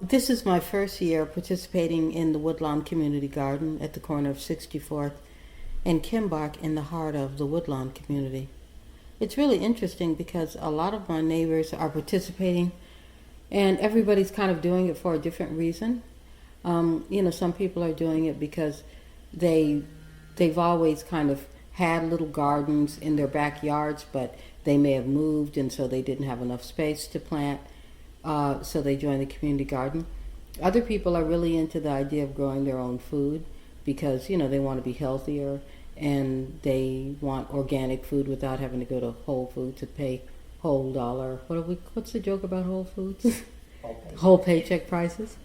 This is my first year participating in the Woodlawn Community Garden at the corner of 64th and Kimbark in the heart of the Woodlawn Community. It's really interesting because a lot of my neighbors are participating and everybody's kind of doing it for a different reason. Some people are doing it because they've always kind of had little gardens in their backyards, but they may have moved and so they didn't have enough space to plant. So they join the community garden. Other people are really into the idea of growing their own food because, they want to be healthier and they want organic food without having to go to Whole Foods to pay whole dollar. What's the joke about Whole Foods? Whole paycheck prices.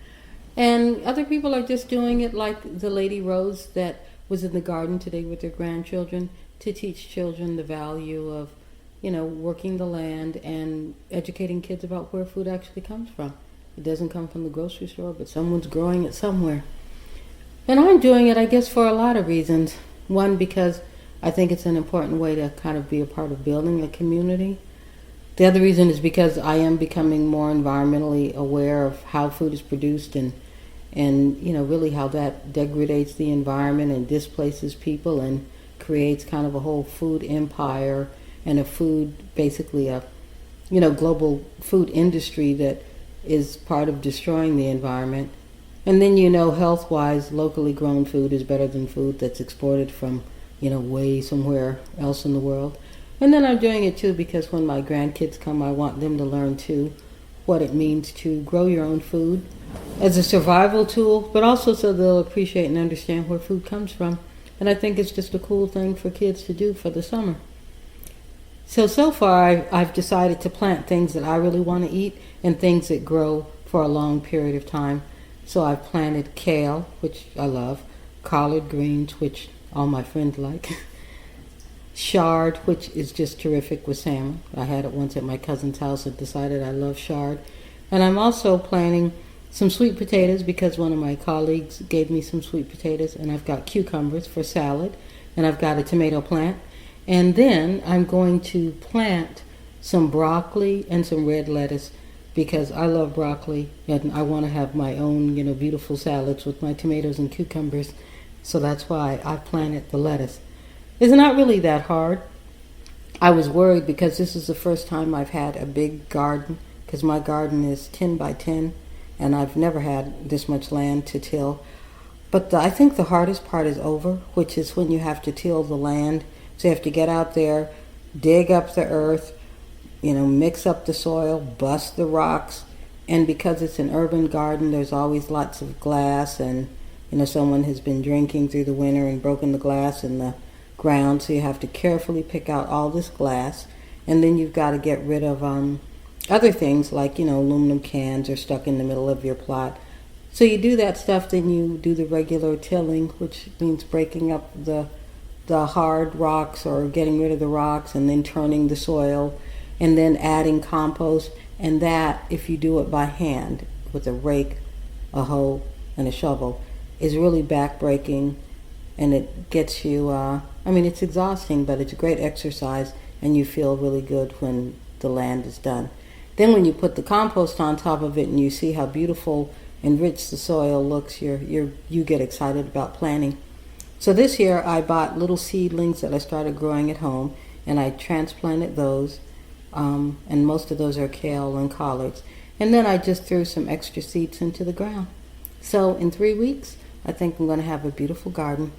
And other people are just doing it like the lady Rose that was in the garden today with her grandchildren to teach children the value of working the land and educating kids about where food actually comes from. It doesn't come from the grocery store, but someone's growing it somewhere. And I'm doing it, I guess, for a lot of reasons. One, because I think it's an important way to kind of be a part of building a community. The other reason is because I am becoming more environmentally aware of how food is produced and really how that degrades the environment and displaces people and creates kind of a whole food empire and basically a global food industry that is part of destroying the environment. And then health-wise, locally grown food is better than food that's exported from way somewhere else in the world. And then I'm doing it too because when my grandkids come, I want them to learn too what it means to grow your own food as a survival tool, but also so they'll appreciate and understand where food comes from. And I think it's just a cool thing for kids to do for the summer. So far, I've decided to plant things that I really want to eat and things that grow for a long period of time. So I've planted kale, which I love, collard greens, which all my friends like, chard, which is just terrific with salmon. I had it once at my cousin's house and decided I love chard. And I'm also planting some sweet potatoes because one of my colleagues gave me some sweet potatoes, and I've got cucumbers for salad, and I've got a tomato plant. And then I'm going to plant some broccoli and some red lettuce because I love broccoli and I want to have my own, beautiful salads with my tomatoes and cucumbers. So that's why I planted the lettuce. It's not really that hard. I was worried because this is the first time I've had a big garden because my garden is 10 by 10 and I've never had this much land to till. But I think the hardest part is over, which is when you have to till the land. So you have to get out there, dig up the earth, mix up the soil, bust the rocks. And because it's an urban garden, there's always lots of glass and, someone has been drinking through the winter and broken the glass in the ground. So you have to carefully pick out all this glass. And then you've got to get rid of other things like, aluminum cans are stuck in the middle of your plot. So you do that stuff, then you do the regular tilling, which means breaking up the hard rocks or getting rid of the rocks and then turning the soil and then adding compost. And that, if you do it by hand with a rake, a hoe, and a shovel, is really backbreaking, and it gets you, it's exhausting, but it's a great exercise and you feel really good when the land is done. Then when you put the compost on top of it and you see how beautiful and rich the soil looks, you get excited about planting. So this year I bought little seedlings that I started growing at home, and I transplanted those, and most of those are kale and collards. And then I just threw some extra seeds into the ground. So in 3 weeks, I think I'm going to have a beautiful garden.